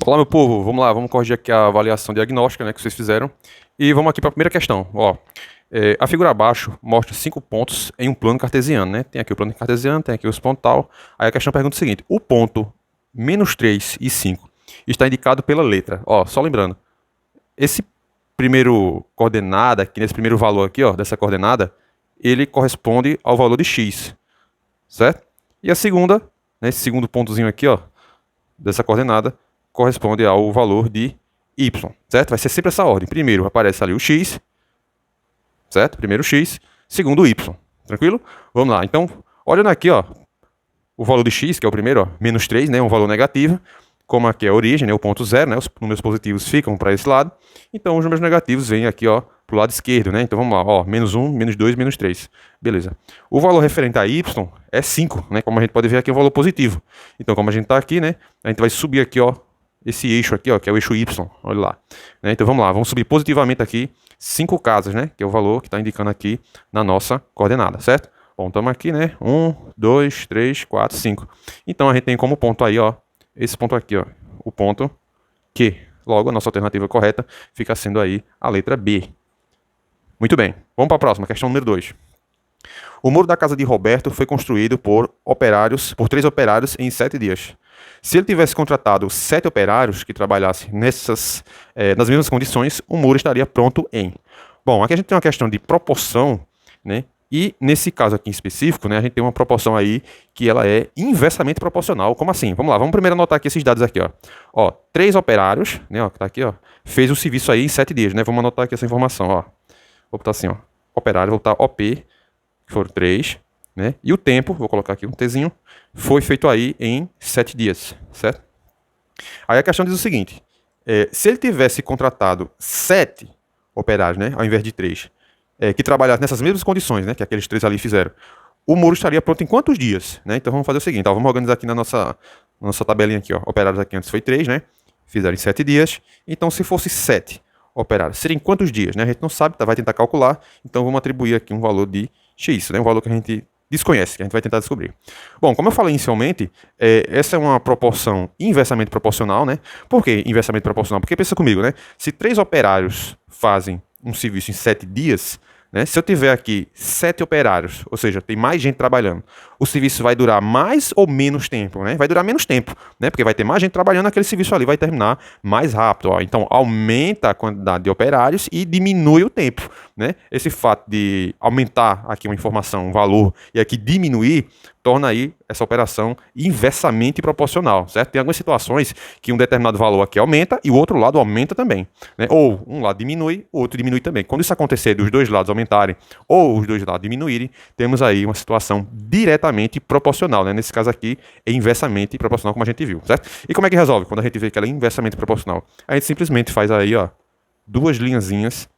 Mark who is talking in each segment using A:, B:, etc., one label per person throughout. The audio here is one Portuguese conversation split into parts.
A: Olá, meu povo, vamos lá, vamos corrigir aqui a avaliação diagnóstica, né, que vocês fizeram. E vamos aqui para a primeira questão. Ó, a figura abaixo mostra 5 pontos em um plano cartesiano, né? Tem aqui o plano cartesiano, tem aqui os pontos tal. Aí a questão pergunta o seguinte: o ponto -3 e 5 está indicado pela letra. Ó, só lembrando, esse primeiro coordenada, aqui nesse primeiro valor aqui, ó, dessa coordenada, ele corresponde ao valor de x, certo? E a segunda, né, esse segundo pontozinho aqui, ó, dessa coordenada, corresponde ao valor de y, certo? Vai ser sempre essa ordem. Primeiro aparece ali o x, certo? Primeiro o x, segundo o y, tranquilo? Vamos lá, então, olhando aqui, ó, o valor de x, que é o primeiro, ó, -3, né, um valor negativo, como aqui é a origem, né, o ponto zero, né, os números positivos ficam para esse lado, então os números negativos vêm aqui, ó, para o lado esquerdo, né, então vamos lá, ó, -1, -2, -3, beleza. O valor referente a y é 5, né, como a gente pode ver aqui é um valor positivo, então como a gente está aqui, né, a gente vai subir aqui, ó, esse eixo aqui, ó, que é o eixo y, olha lá, né, então vamos lá, vamos subir positivamente aqui 5 casas, né, que é o valor que está indicando aqui na nossa coordenada, certo? Bom, estamos aqui, né, 1, 2, 3, 4, 5, então a gente tem como ponto aí, ó, esse ponto aqui, ó, o ponto Q. Logo, a nossa alternativa correta fica sendo aí a letra B. Muito bem, vamos para a próxima, questão número 2. O muro da casa de Roberto foi construído por 3 operários em 7 dias. Se ele tivesse contratado 7 operários que trabalhassem nas mesmas condições, o muro estaria pronto em... Bom, aqui a gente tem uma questão de proporção, né? E nesse caso aqui em específico, né, a gente tem uma proporção aí que ela é inversamente proporcional. Como assim? Vamos lá, vamos primeiro anotar aqui esses dados aqui, ó. Ó, 3 operários, né, ó, que tá aqui, ó, fez o serviço aí em 7 dias, né? Vamos anotar aqui essa informação, ó. Vou botar assim, ó, operário, vou botar OP, que foram 3, né? E o tempo, vou colocar aqui um Tzinho, foi feito aí em 7 dias, certo? Aí a questão diz o seguinte, se ele tivesse contratado 7 operários, né, ao invés de 3, que trabalhasse nessas mesmas condições, né, que aqueles 3 ali fizeram, o muro estaria pronto em quantos dias, né? Então vamos fazer o seguinte, ó, vamos organizar aqui na nossa tabelinha aqui, ó. Operários aqui antes foi 3, né? Fizeram em 7 dias. Então se fosse 7 operários, seria em quantos dias, né? A gente não sabe, tá? Vai tentar calcular. Então vamos atribuir aqui um valor de x, né? Um valor que a gente desconhece, que a gente vai tentar descobrir. Bom, como eu falei inicialmente, essa é uma proporção inversamente proporcional, né? Por que inversamente proporcional? Porque pensa comigo, né? Se 3 operários fazem um serviço em 7 dias, né? Se eu tiver aqui 7 operários, ou seja, tem mais gente trabalhando, o serviço vai durar mais ou menos tempo, né? Vai durar menos tempo, né? Porque vai ter mais gente trabalhando, aquele serviço ali vai terminar mais rápido, ó. Então aumenta a quantidade de operários e diminui o tempo, né? Esse fato de aumentar aqui uma informação, um valor, e aqui diminuir, torna aí essa operação inversamente proporcional, certo? Tem algumas situações que um determinado valor aqui aumenta e o outro lado aumenta também, né? Ou um lado diminui, o outro diminui também. Quando isso acontecer dos dois lados aumentarem ou os dois lados diminuírem, temos aí uma situação diretamente proporcional, né? Nesse caso aqui é inversamente proporcional, como a gente viu, certo? E como é que resolve quando a gente vê que ela é inversamente proporcional? A gente simplesmente faz aí, ó, duas linhazinhas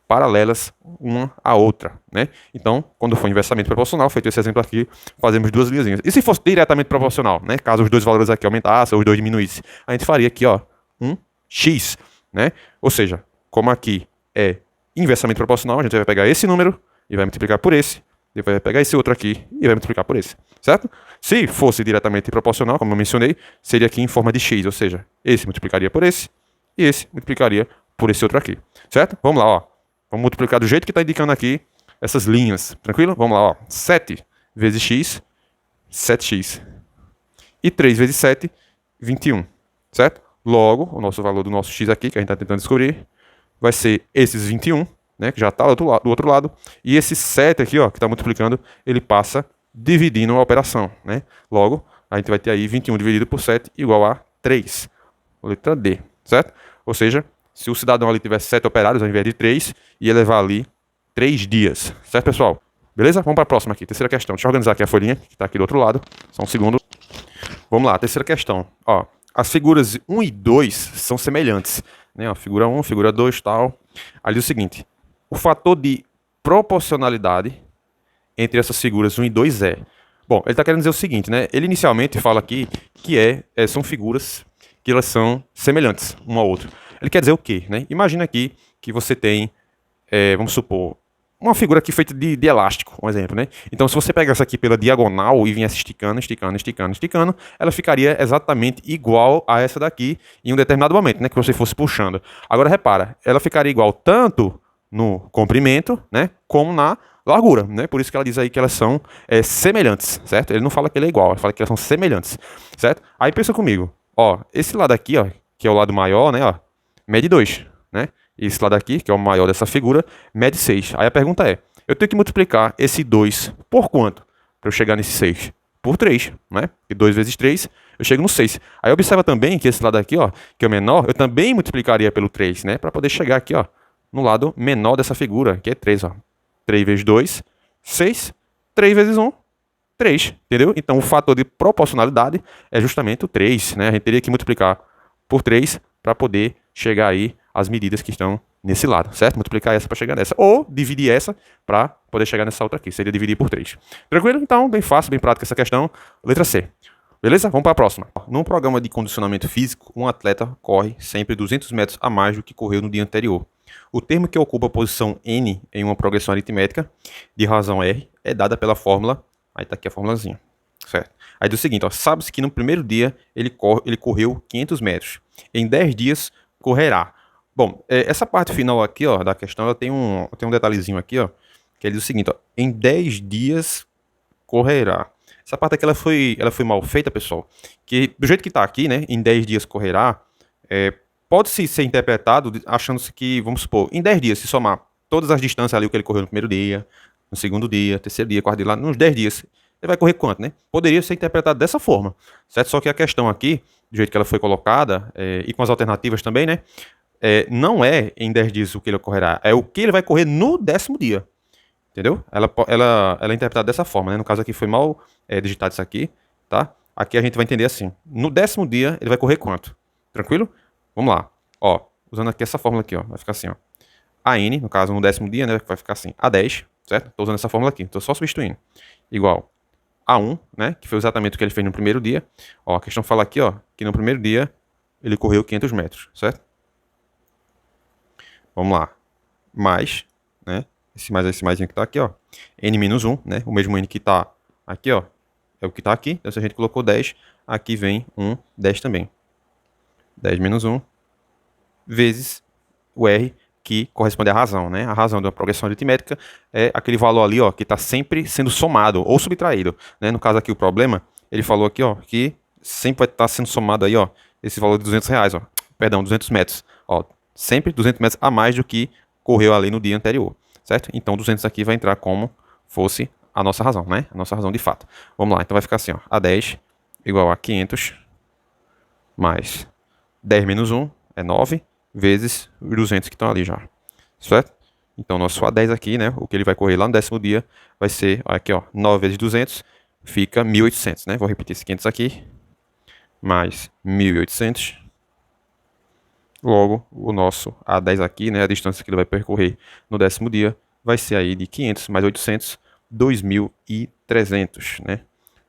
A: paralelas uma à outra, né? Então, quando for inversamente proporcional, feito esse exemplo aqui, fazemos duas linhazinhas. E se fosse diretamente proporcional, né? Caso os dois valores aqui aumentassem ou os dois diminuíssem, a gente faria aqui, ó, um x, né? Ou seja, como aqui é inversamente proporcional, a gente vai pegar esse número e vai multiplicar por esse, depois vai pegar esse outro aqui e vai multiplicar por esse, certo? Se fosse diretamente proporcional, como eu mencionei, seria aqui em forma de x, ou seja, esse multiplicaria por esse e esse multiplicaria por esse outro aqui, certo? Vamos lá, ó. Vamos multiplicar do jeito que está indicando aqui essas linhas, tranquilo? Vamos lá, ó. 7 vezes x, 7x. E 3 vezes 7, 21, certo? Logo, o nosso valor do nosso x aqui, que a gente está tentando descobrir, vai ser esses 21, né, que já está do outro lado. E esse 7 aqui, ó, que está multiplicando, ele passa dividindo a operação, né? Logo, a gente vai ter aí 21 dividido por 7 igual a 3. Letra D, certo? Ou seja, se o cidadão ali tivesse 7 operários ao invés de 3, ia levar ali 3 dias. Certo, pessoal? Beleza? Vamos para a próxima aqui. Terceira questão. Deixa eu organizar aqui a folhinha, que está aqui do outro lado. Só um segundo. Vamos lá, terceira questão. Ó, as figuras 1 e 2 são semelhantes, né? Ó, figura 1, figura 2 tal. Ali é o seguinte. O fator de proporcionalidade entre essas figuras 1 e 2 é... Bom, ele está querendo dizer o seguinte, né? Ele inicialmente fala aqui que são figuras que elas são semelhantes uma à outra. Ele quer dizer o quê, né? Imagina aqui que você tem, vamos supor, uma figura aqui feita de elástico, um exemplo, né? Então, se você pegar essa aqui pela diagonal e viesse esticando, esticando, esticando, esticando, ela ficaria exatamente igual a essa daqui em um determinado momento, né? Que você fosse puxando. Agora, repara, ela ficaria igual tanto no comprimento, né? Como na largura, né? Por isso que ela diz aí que elas são semelhantes, certo? Ele não fala que ele é igual, ele fala que elas são semelhantes, certo? Aí pensa comigo, ó, esse lado aqui, ó, que é o lado maior, né? Ó, mede 2, né? Esse lado aqui, que é o maior dessa figura, mede 6. Aí a pergunta é, eu tenho que multiplicar esse 2 por quanto? Para eu chegar nesse 6? Por 3, né? E 2 vezes 3, eu chego no 6. Aí observa também que esse lado aqui, ó, que é o menor, eu também multiplicaria pelo 3, né? Para poder chegar aqui, ó, no lado menor dessa figura, que é 3, ó. 3 vezes 2, 6. 3 vezes 1, 3, entendeu? Então o fator de proporcionalidade é justamente o 3, né? A gente teria que multiplicar por 3 para poder chegar aí as medidas que estão nesse lado, certo? Multiplicar essa para chegar nessa. Ou dividir essa para poder chegar nessa outra aqui. Seria dividir por 3. Tranquilo? Então, bem fácil, bem prática essa questão. Letra C. Beleza? Vamos para a próxima. Num programa de condicionamento físico, um atleta corre sempre 200 metros a mais do que correu no dia anterior. O termo que ocupa a posição N em uma progressão aritmética de razão R é dada pela fórmula. Aí está aqui a formulazinha. Certo? Aí do seguinte, sabe-se que no primeiro dia ele correu 500 metros. Em 10 dias correrá. Bom, essa parte final aqui, ó, da questão, ela tem um detalhezinho aqui, ó, que ele diz o seguinte, ó, em 10 dias correrá. Essa parte aqui, ela foi mal feita, pessoal, que do jeito que está aqui, né, em 10 dias correrá, pode-se ser interpretado achando-se que, vamos supor, em 10 dias, se somar todas as distâncias ali, o que ele correu no primeiro dia, no segundo dia, terceiro dia, quarto dia, lá, nos 10 dias, ele vai correr quanto, né? Poderia ser interpretado dessa forma, certo? Só que a questão aqui, do jeito que ela foi colocada, e com as alternativas também, né, não é em 10 dias o que ele correrá, é o que ele vai correr no 10º dia. Entendeu? Ela é interpretada dessa forma, né? No caso aqui foi mal digitado isso aqui, tá? Aqui a gente vai entender assim. No 10º dia ele vai correr quanto? Tranquilo? Vamos lá. Ó, usando aqui essa fórmula aqui, ó. Vai ficar assim, ó. AN, no caso no 10º dia, né? Vai ficar assim. A10, certo? Tô usando essa fórmula aqui. Tô só substituindo. Igual A1, né? Que foi exatamente o que ele fez no primeiro dia. Ó, a questão fala aqui, ó. Que no primeiro dia ele correu 500 metros, certo? Vamos lá. Mais, né? Esse maisinho que tá aqui, ó. N-1, né? O mesmo N que tá aqui, ó. É o que tá aqui. Então, se a gente colocou 10, aqui vem 10 também. 10 menos 1 vezes o R, que corresponde à razão, né? A razão de uma progressão aritmética é aquele valor ali, ó, que está sempre sendo somado ou subtraído, né? No caso aqui, o problema, ele falou aqui, ó, que sempre vai estar sendo somado aí, ó, esse valor de R$ 200, ó. Perdão, 200 metros. Ó, sempre 200 metros a mais do que correu ali no dia anterior. Certo? Então 200 aqui vai entrar como fosse a nossa razão, né? A nossa razão de fato. Vamos lá, então vai ficar assim, ó. A10 igual a 500 mais 10 menos 1 é 9 vezes os 200 que estão ali já. Certo? Então nosso A10 aqui, né? O que ele vai correr lá no 10º dia vai ser, ó, aqui, ó, 9 vezes 200 fica 1.800, né? Vou repetir esse 500 aqui mais 1.800. Logo, o nosso A10 aqui, né, a distância que ele vai percorrer no 10º dia, vai ser aí de 500 mais 800, 2.300, né?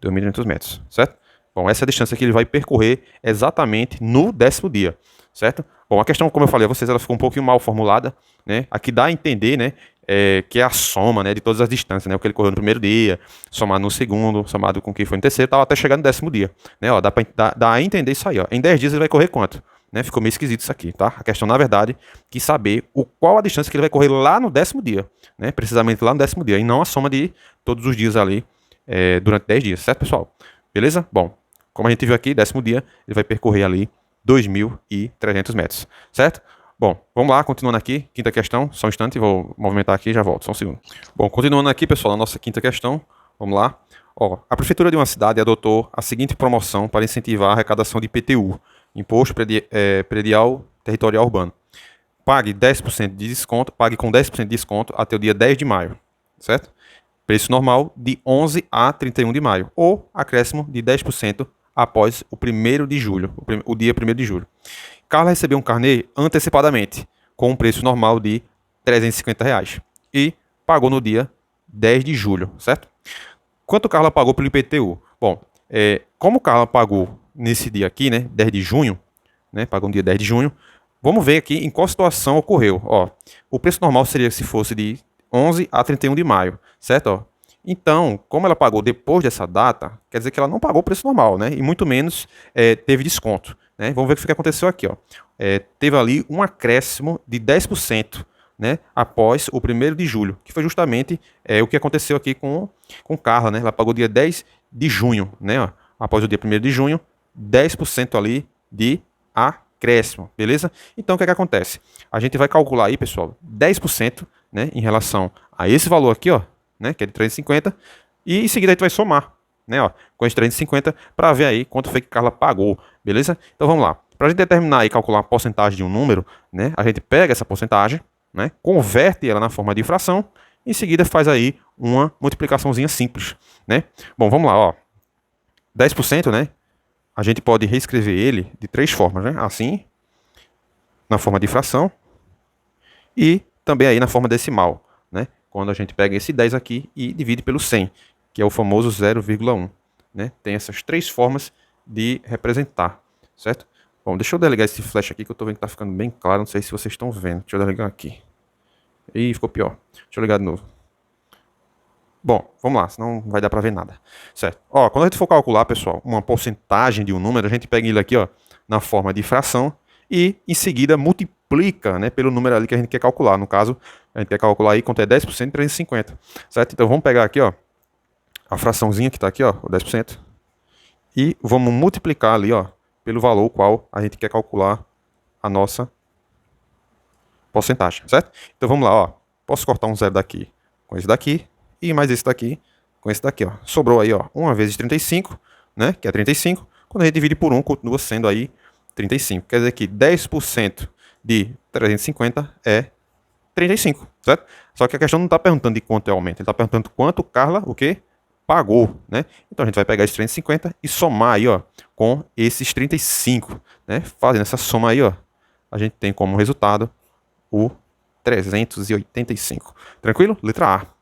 A: 2.300 metros, certo? Bom, essa é a distância que ele vai percorrer exatamente no 10º dia, certo? Bom, a questão, como eu falei a vocês, ela ficou um pouquinho mal formulada, né? Aqui dá a entender, né, que é a soma, né, de todas as distâncias, né? O que ele correu no primeiro dia, somado no segundo, somado com o que foi no terceiro, tal, até chegar no 10º dia, né? Ó, dá a entender isso aí, ó. Em 10 dias ele vai correr quanto? Né, ficou meio esquisito isso aqui, tá? A questão, na verdade, quis saber qual a distância que ele vai correr lá no 10º dia, né? Precisamente lá no 10º dia, e não a soma de todos os dias ali durante 10 dias, certo, pessoal? Beleza? Bom, como a gente viu aqui, 10º dia, ele vai percorrer ali 2.300 metros, certo? Bom, vamos lá, continuando aqui, quinta questão, só um instante, vou movimentar aqui e já volto, só um segundo. Bom, continuando aqui, pessoal, na nossa quinta questão, vamos lá. Ó, a prefeitura de uma cidade adotou a seguinte promoção para incentivar a arrecadação de IPTU, Imposto Predial Territorial Urbano. Pague 10% de desconto, pague com 10% de desconto até o dia 10 de maio, certo? Preço normal de 11 a 31 de maio, ou acréscimo de 10% após o 1º de julho, o dia 1º de julho. Carla recebeu um carnê antecipadamente, com um preço normal de R$ 350 e pagou no dia 10 de julho, certo? Quanto Carla pagou pelo IPTU? Bom, como Carla pagou nesse dia aqui, né, 10 de junho, né, pagou no dia 10 de junho, vamos ver aqui em qual situação ocorreu. Ó, o preço normal seria se fosse de 11 a 31 de maio, certo? Ó, então, como ela pagou depois dessa data, quer dizer que ela não pagou o preço normal, né? E muito menos teve desconto, né? Vamos ver o que aconteceu aqui, ó. Teve ali um acréscimo de 10%, né? Após o 1º de julho, que foi justamente o que aconteceu aqui com Carla, né? Ela pagou dia 10 de junho, né? Ó, após o dia 1º de junho, 10% ali de acréscimo, beleza? Então, o que acontece? A gente vai calcular aí, pessoal, 10%, né? Em relação a esse valor aqui, ó, né, que é de 350, e em seguida a gente vai somar, né, ó, com esse 350 para ver aí quanto foi que Carla pagou, beleza? Então vamos lá. Para a gente determinar e calcular a porcentagem de um número, né, a gente pega essa porcentagem, né, converte ela na forma de fração, e em seguida faz aí uma multiplicaçãozinha simples, né? Bom, vamos lá, ó. 10%, né? A gente pode reescrever ele de 3 formas, né? Assim, na forma de fração e também aí na forma decimal, né? Quando a gente pega esse 10 aqui e divide pelo 100, que é o famoso 0,1. Né? Tem essas 3 formas de representar, certo? Bom, deixa eu desligar esse flash aqui que eu tô vendo que tá ficando bem claro, não sei se vocês estão vendo. Deixa eu desligar aqui. Ih, ficou pior. Deixa eu ligar de novo. Bom, vamos lá, senão não vai dar para ver nada. Certo? Ó, quando a gente for calcular, pessoal, uma porcentagem de um número, a gente pega ele aqui, ó, na forma de fração e em seguida multiplica, né, pelo número ali que a gente quer calcular. No caso, a gente quer calcular aí quanto é 10% de 350, certo? Então vamos pegar aqui, ó, a fraçãozinha que está aqui, ó, o 10%, e vamos multiplicar ali, ó, pelo valor qual a gente quer calcular a nossa porcentagem, certo? Então vamos lá, ó, posso cortar um zero daqui com esse daqui e mais esse daqui com esse daqui, ó. Sobrou aí, ó, 1 vezes 35, né, que é 35. Quando a gente divide por 1, continua sendo aí 35. Quer dizer que 10% de 350 é 35, certo? Só que a questão não está perguntando de quanto é o aumento, ele está perguntando quanto Carla, o quê? Pagou, né? Então a gente vai pegar esses 350 e somar aí, ó, com esses 35, né? Fazendo essa soma aí, ó, a gente tem como resultado o 385. Tranquilo? Letra A.